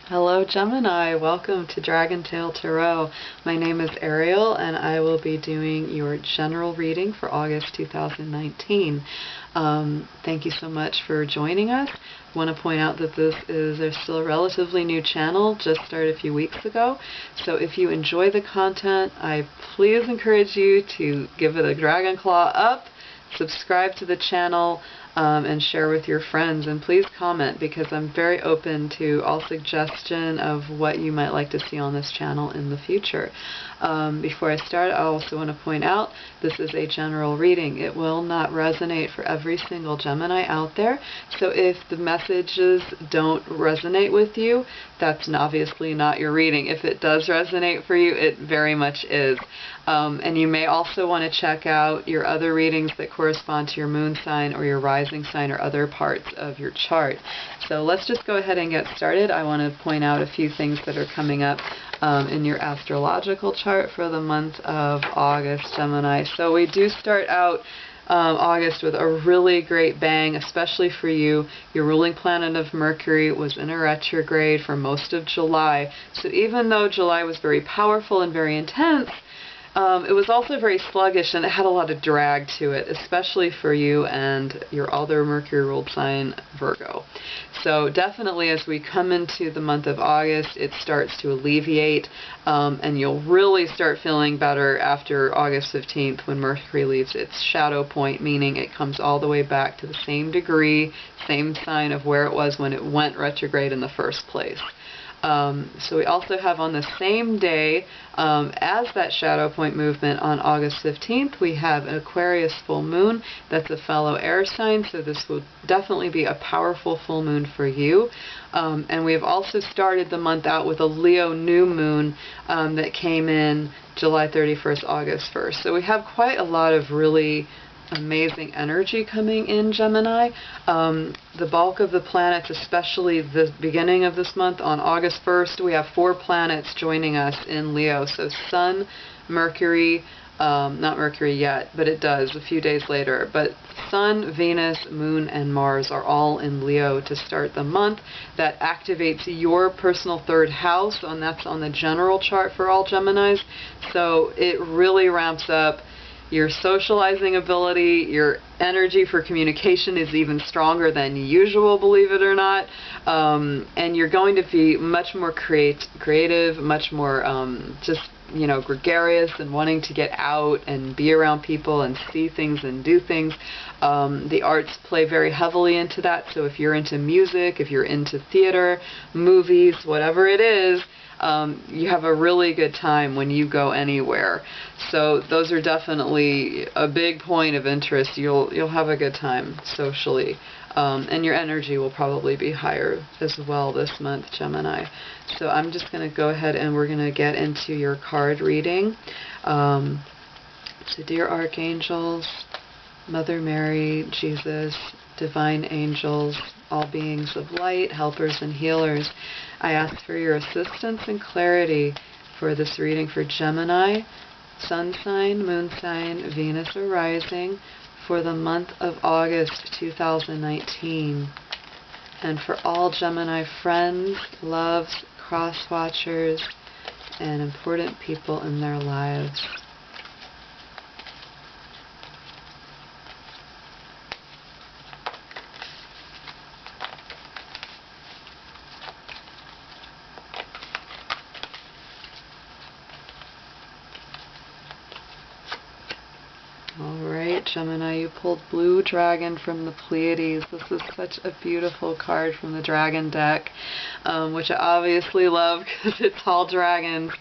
Hello Gemini, welcome to Dragon Tail Tarot. My name is Ariel and I will be doing your general reading for August 2019. Thank you so much for joining us. I want to point out that there's still a relatively new channel, just started a few weeks ago. So if you enjoy the content, I please encourage you to give it a dragon claw up, subscribe to the channel, and share with your friends, and please comment because I'm very open to all suggestion of what you might like to see on this channel in the future. Before I start, I also want to point out this is a general reading. It will not resonate for every single Gemini out there, so if the messages don't resonate with you, that's obviously not your reading. If it does resonate for you, it very much is. And you may also want to check out your other readings that correspond to your moon sign or your rising sign or other parts of your chart. So let's just go ahead and get started. I want to point out a few things that are coming up in your astrological chart for the month of August, Gemini. So we do start out August with a really great bang, especially for you. Your ruling planet of Mercury was in a retrograde for most of July. So even though July was very powerful and very intense, it was also very sluggish and it had a lot of drag to it, especially for you and your other Mercury ruled sign, Virgo. So definitely as we come into the month of August, it starts to alleviate, and you'll really start feeling better after August 15th when Mercury leaves its shadow point, meaning it comes all the way back to the same degree, same sign of where it was when it went retrograde in the first place. So we also have on the same day as that shadow point movement on August 15th, we have an Aquarius full moon. That's a fellow air sign, so this will definitely be a powerful full moon for you. And we have also started the month out with a Leo new moon that came in July 31st, August 1st. So we have quite a lot of really amazing energy coming in, Gemini. The bulk of the planets, especially the beginning of this month on August 1st, we have 4 planets joining us in Leo. So Sun, Mercury, not Mercury yet, but it does a few days later, but Sun, Venus, Moon, and Mars are all in Leo to start the month. That activates your personal 3rd house, and that's on the general chart for all Geminis. So it really ramps up your socializing ability. Your energy for communication is even stronger than usual, believe it or not. And you're going to be much more creative, much more just, gregarious and wanting to get out and be around people and see things and do things. The arts play very heavily into that. So if you're into music, if you're into theater, movies, whatever it is, you have a really good time when you go anywhere. So those are definitely a big point of interest. You'll have a good time socially. And your energy will probably be higher as well this month, Gemini. So I'm just going to go ahead and we're going to get into your card reading. So dear archangels, Mother Mary, Jesus, divine angels, all beings of light, helpers and healers, I ask for your assistance and clarity for this reading for Gemini, Sun sign, Moon sign, Venus or rising, for the month of August 2019. And for all Gemini friends, loves, cross watchers, and important people in their lives. Alright, Gemini, you pulled Blue Dragon from the Pleiades. This is such a beautiful card from the Dragon deck, which I obviously love because it's all dragons.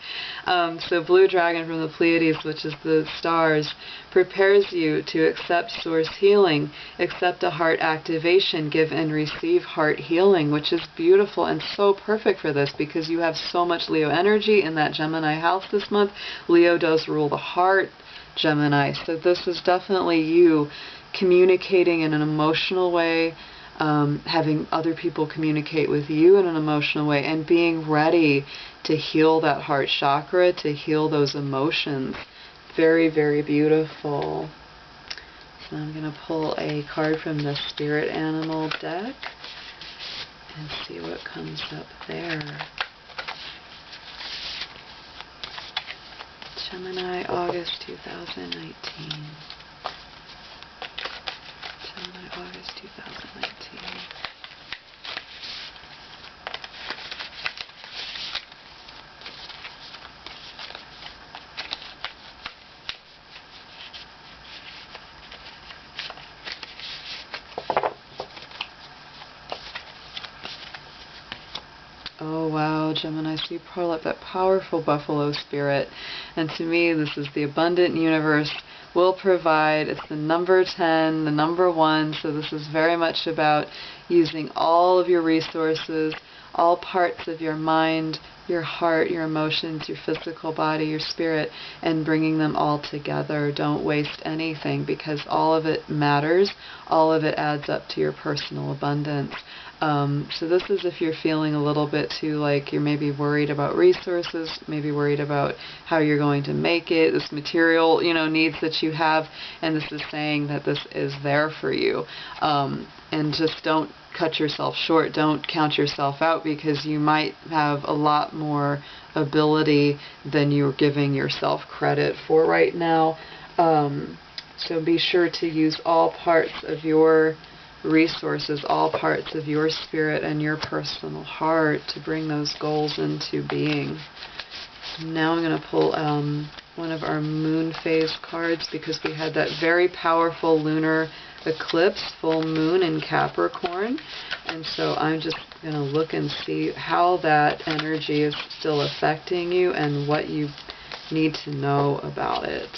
So Blue Dragon from the Pleiades, which is the stars, prepares you to accept source healing, accept a heart activation, give and receive heart healing, which is beautiful and so perfect for this because you have so much Leo energy in that Gemini house this month. Leo does rule the heart, Gemini. So this is definitely you communicating in an emotional way, having other people communicate with you in an emotional way, and being ready to heal that heart chakra, to heal those emotions. Very, very beautiful. So I'm going to pull a card from the Spirit Animal deck and see what comes up there. Gemini, August 2019. Gemini, August 2019. Oh wow, Gemini, so you pull up that powerful buffalo spirit. And to me, this is the abundant universe will provide. It's the number 10, the number 1. So this is very much about using all of your resources, all parts of your mind, your heart, your emotions, your physical body, your spirit, and bringing them all together. Don't waste anything, because all of it matters. All of it adds up to your personal abundance. So this is if you're feeling a little bit too like you're maybe worried about resources, maybe worried about how you're going to make it, this material, needs that you have, and this is saying that this is there for you. And just don't cut yourself short. Don't count yourself out, because you might have a lot more ability than you're giving yourself credit for right now. So be sure to use all parts of your resources, all parts of your spirit and your personal heart to bring those goals into being. Now I'm going to pull one of our moon phase cards, because we had that very powerful lunar eclipse, full moon in Capricorn. And so I'm just going to look and see how that energy is still affecting you and what you need to know about it.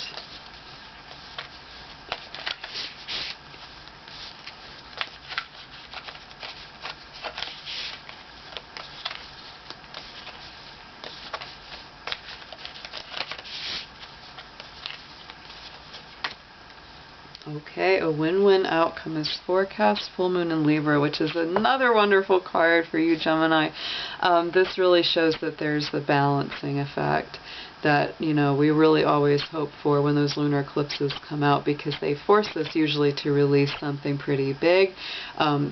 Okay, a win-win outcome is forecast, full moon in Libra, which is another wonderful card for you, Gemini. This really shows that there's the balancing effect that, we really always hope for when those lunar eclipses come out, because they force us usually to release something pretty big.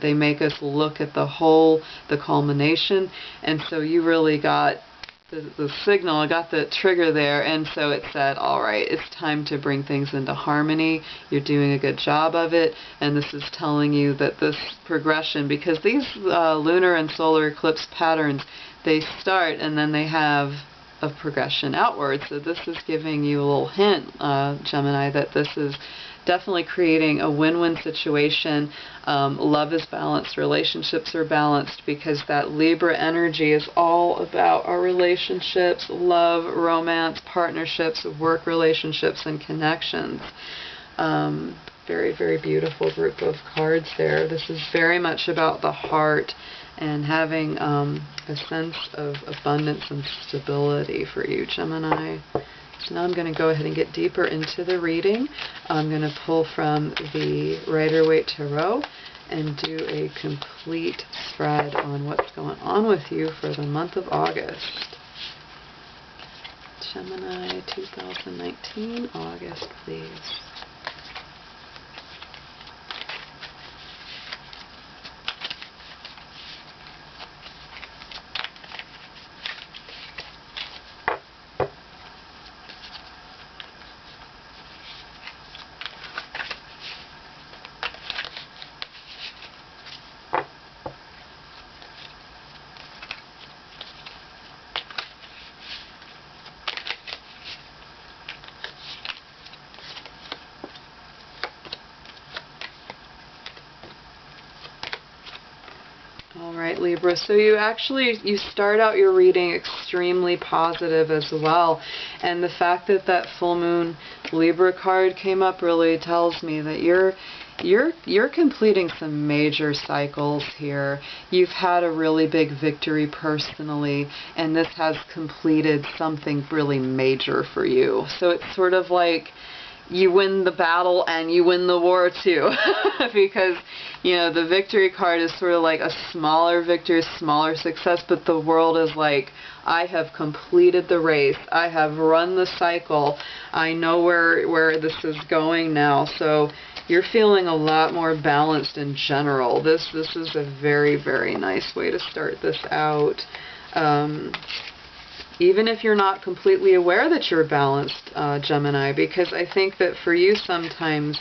They make us look at the whole, the culmination, and so you really got the signal, I got the trigger there, and so it said, all right, it's time to bring things into harmony. You're doing a good job of it, and this is telling you that this progression, because these lunar and solar eclipse patterns, they start and then they have a progression outward. So this is giving you a little hint, Gemini, that this is definitely creating a win-win situation. Love is balanced, relationships are balanced, because that Libra energy is all about our relationships, love, romance, partnerships, work relationships, and connections. Very, very beautiful group of cards there. This is very much about the heart and having a sense of abundance and stability for you, Gemini. So now I'm going to go ahead and get deeper into the reading. I'm going to pull from the Rider-Waite Tarot and do a complete spread on what's going on with you for the month of August. Gemini 2019, August, please. Alright, Libra, so you start out your reading extremely positive as well, and the fact that that full moon Libra card came up really tells me that you're completing some major cycles here. You've had a really big victory personally, and this has completed something really major for you. So it's sort of like you win the battle and you win the war too. Because, the victory card is sort of like a smaller victory, smaller success, but the world is like, I have completed the race. I have run the cycle. I know where this is going now. So you're feeling a lot more balanced in general. This is a very, very nice way to start this out. even if you're not completely aware that you're balanced, Gemini, because I think that for you sometimes,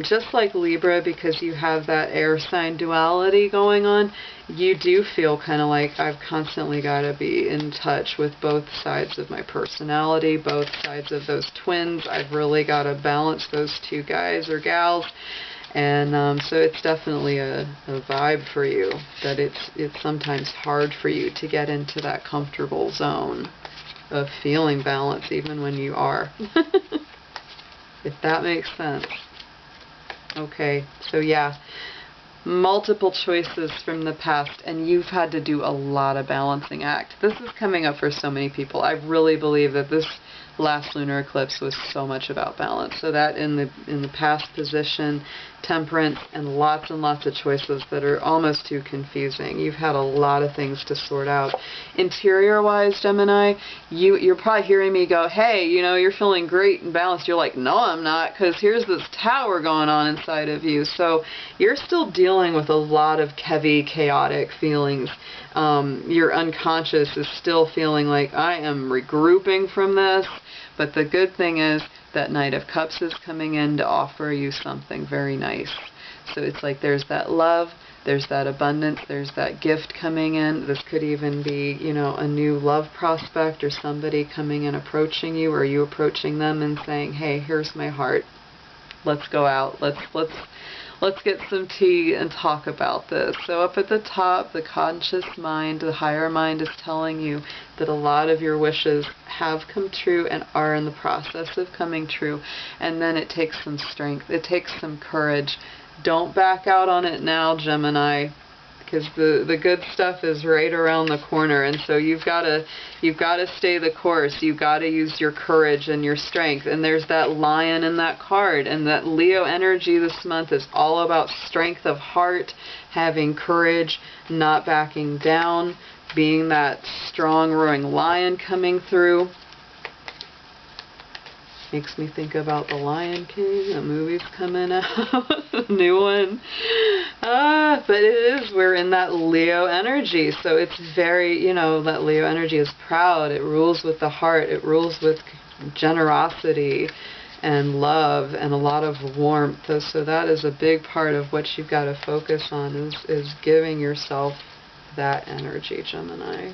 just like Libra, because you have that air sign duality going on, you do feel kind of like I've constantly got to be in touch with both sides of my personality, both sides of those twins. I've really got to balance those two guys or gals. And so it's definitely a vibe for you, that it's sometimes hard for you to get into that comfortable zone of feeling balance even when you are. If that makes sense. Okay, so yeah, multiple choices from the past, and you've had to do a lot of balancing act. This is coming up for so many people. I really believe that this last lunar eclipse was so much about balance. So that in the past position, temperance, and lots of choices that are almost too confusing. You've had a lot of things to sort out. Interior-wise, Gemini, you're probably hearing me go, hey, you know, you're feeling great and balanced. You're like, no, I'm not, because here's this tower going on inside of you. So you're still dealing with a lot of heavy, chaotic feelings. Your unconscious is still feeling like, I am regrouping from this. But the good thing is that Knight of Cups is coming in to offer you something very nice. So it's like there's that love, there's that abundance, there's that gift coming in. This could even be, you know, a new love prospect or somebody coming and approaching you, or you approaching them and saying, hey, here's my heart. Let's go out. Let's get some tea and talk about this. So up at the top, the conscious mind, the higher mind is telling you that a lot of your wishes have come true and are in the process of coming true. And then it takes some strength. It takes some courage. Don't back out on it now, Gemini, because the good stuff is right around the corner. And so you've got to stay the course. You've got to use your courage and your strength. And there's that lion in that card. And that Leo energy this month is all about strength of heart, having courage, not backing down, being that strong roaring lion coming through. Makes me think about The Lion King. The movie's coming out. New one. But it is, we're in that Leo energy. So it's very, you know, that Leo energy is proud. It rules with the heart. It rules with generosity and love and a lot of warmth. So that is a big part of what you've got to focus on, is giving yourself that energy, Gemini.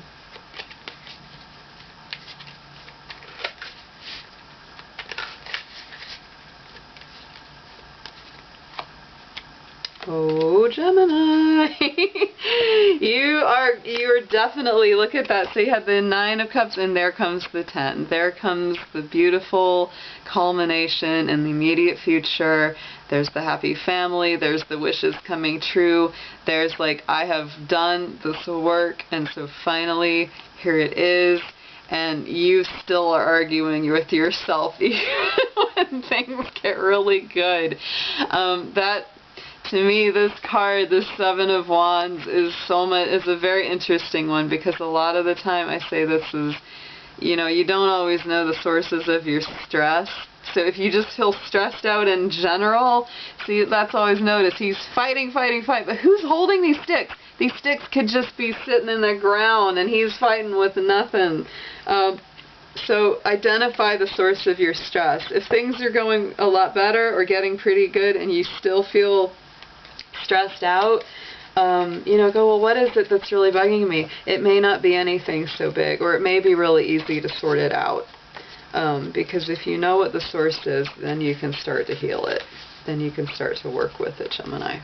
Oh, Gemini, you are definitely, look at that. So you have the Nine of Cups, and there comes the 10. There comes the beautiful culmination in the immediate future. There's the happy family. There's the wishes coming true. There's like, I have done this work, and so finally, here it is. And you still are arguing with yourself even when things get really good. To me, this card, the Seven of Wands, is a very interesting one, because a lot of the time I say this is, you know, you don't always know the sources of your stress. So if you just feel stressed out in general, see, that's always noticed. He's fighting, but who's holding these sticks? These sticks could just be sitting in the ground, and he's fighting with nothing. So identify the source of your stress. If things are going a lot better or getting pretty good and you still feel stressed out, you know, go, well, what is it that's really bugging me? It may not be anything so big, or it may be really easy to sort it out. Because if you know what the source is, then you can start to heal it. Then you can start to work with it, Gemini.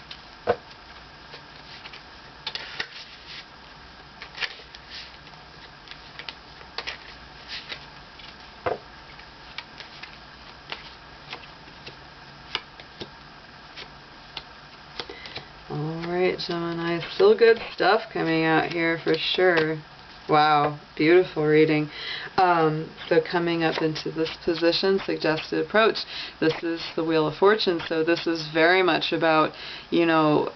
Gemini, still good stuff coming out here for sure. Wow, beautiful reading. So coming up into this position, suggested approach. This is the Wheel of Fortune, so this is very much about, you know,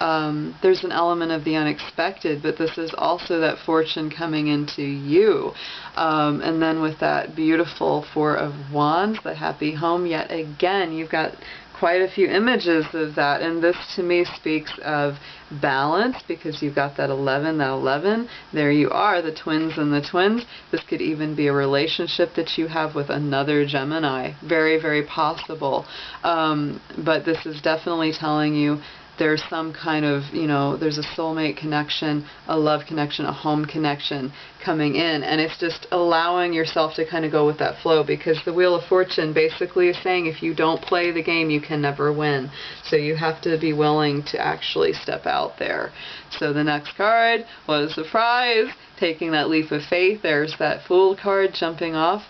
there's an element of the unexpected, but this is also that fortune coming into you. And then with that beautiful Four of Wands, the happy home, yet again, you've got quite a few images of that, and this to me speaks of balance, because you've got that 11, there you are, the twins and the twins. This could even be a relationship that you have with another Gemini, very, very possible, but this is definitely telling you there's some kind of, there's a soulmate connection, a love connection, a home connection coming in, and it's just allowing yourself to kind of go with that flow, because the Wheel of Fortune basically is saying if you don't play the game, you can never win. So you have to be willing to actually step out there. So the next card, what a surprise, taking that leap of faith. There's that Fool card jumping off,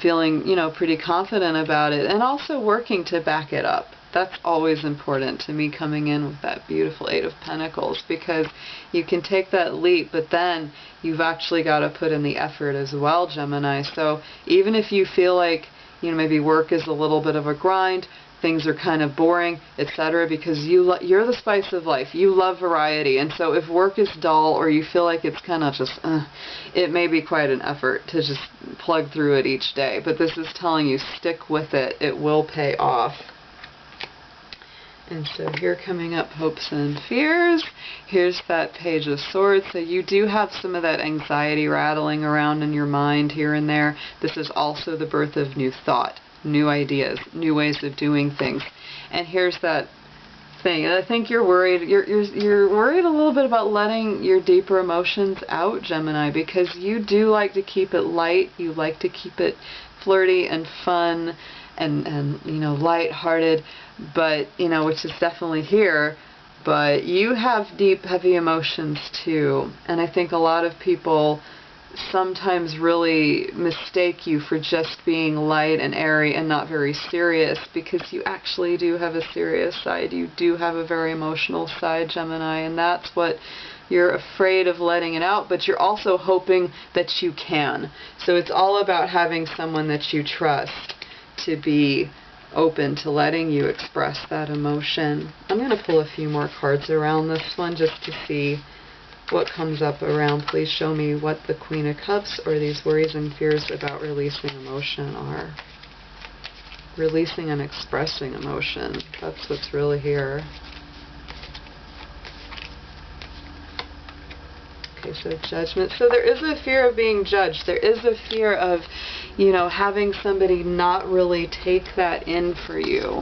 feeling, pretty confident about it, and also working to back it up. That's always important to me, coming in with that beautiful Eight of Pentacles, because you can take that leap, but then you've actually got to put in the effort as well, Gemini. So even if you feel like, maybe work is a little bit of a grind, things are kind of boring, etc., because you're the spice of life. You love variety, and so if work is dull or you feel like it's kind of just, it may be quite an effort to just plug through it each day. But this is telling you, stick with it. It will pay off. And so here, coming up, hopes and fears. Here's that Page of Swords. So you do have some of that anxiety rattling around in your mind here and there. This is also the birth of new thought, new ideas, new ways of doing things. And here's that thing. I think you're worried. You're worried a little bit about letting your deeper emotions out, Gemini, because you do like to keep it light. You like to keep it flirty and fun and light-hearted, but which is definitely here. But you have deep, heavy emotions too, and I think a lot of people sometimes really mistake you for just being light and airy and not very serious, because you actually do have a serious side. You do have a very emotional side, Gemini, and that's what you're afraid of letting it out, but you're also hoping that you can. So it's all about having someone that you trust to be open to letting you express that emotion. I'm going to pull a few more cards around this one just to see what comes up around. Please show me what the Queen of Cups or these worries and fears about releasing emotion are. Releasing and expressing emotion. That's what's really here. Okay, so Judgment. So there is a fear of being judged. There is a fear of, having somebody not really take that in for you.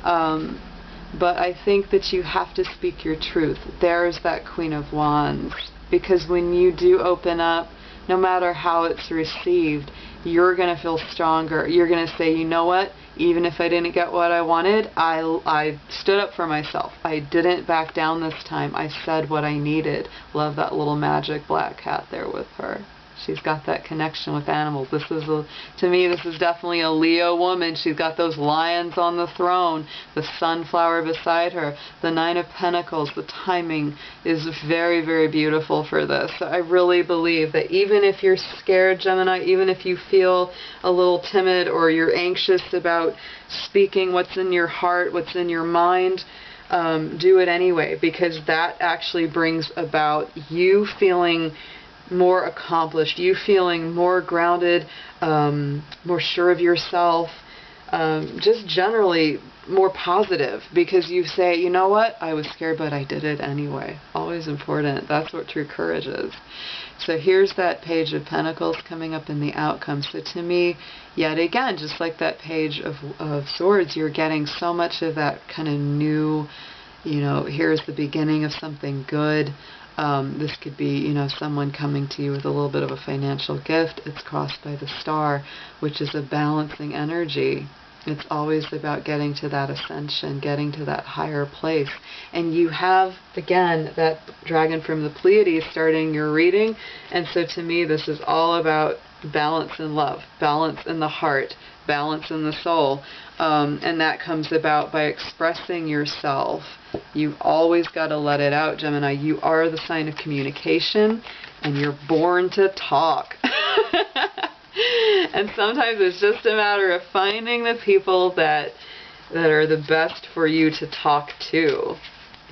But I think that you have to speak your truth. There's that Queen of Wands. Because when you do open up, no matter how it's received, you're going to feel stronger. You're going to say, you know what? Even if I didn't get what I wanted, I stood up for myself. I didn't back down this time. I said what I needed. Love that little magic black cat there with her. She's got that connection with animals. To me, this is definitely a Leo woman. She's got those lions on the throne, the sunflower beside her, the Nine of Pentacles. The timing is very, very beautiful for this. So I really believe that even if you're scared, Gemini, even if you feel a little timid or you're anxious about speaking what's in your heart, what's in your mind, do it anyway, because that actually brings about you feeling more accomplished, you feeling more grounded, more sure of yourself, just generally more positive, because you say, you know what, I was scared, but I did it anyway. Always important. That's what true courage is. So here's that Page of Pentacles coming up in the outcome. So to me, yet again, just like that Page of Swords, you're getting so much of that kind of new, here's the beginning of something good. This could be, someone coming to you with a little bit of a financial gift. It's crossed by the star, which is a balancing energy. It's always about getting to that ascension, getting to that higher place. And you have, again, that dragon from the Pleiades starting your reading. And so to me, this is all about balance in love, balance in the heart, balance in the soul. And that comes about by expressing yourself. You've always got to let it out, Gemini. You are the sign of communication, and you're born to talk. And sometimes it's just a matter of finding the people that are the best for you to talk to.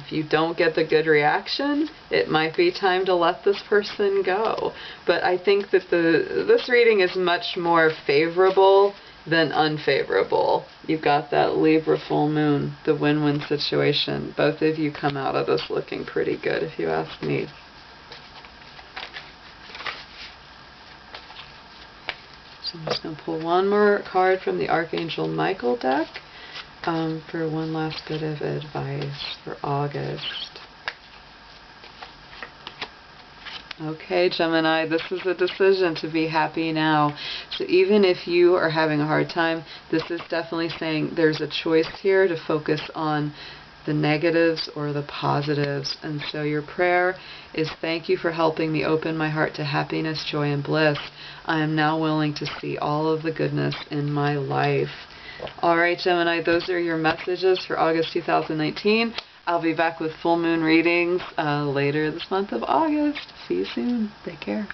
If you don't get the good reaction, it might be time to let this person go. But I think that this reading is much more favorable than unfavorable. You've got that Libra full moon, the win-win situation. Both of you come out of this looking pretty good, if you ask me. So I'm just going to pull one more card from the Archangel Michael deck for one last bit of advice for August. Okay, Gemini, this is a decision to be happy now. So even if you are having a hard time, this is definitely saying there's a choice here to focus on the negatives or the positives. And so your prayer is, thank you for helping me open my heart to happiness, joy, and bliss. I am now willing to see all of the goodness in my life. All right, Gemini, those are your messages for August 2019. I'll be back with full moon readings later this month of August. See you soon. Take care.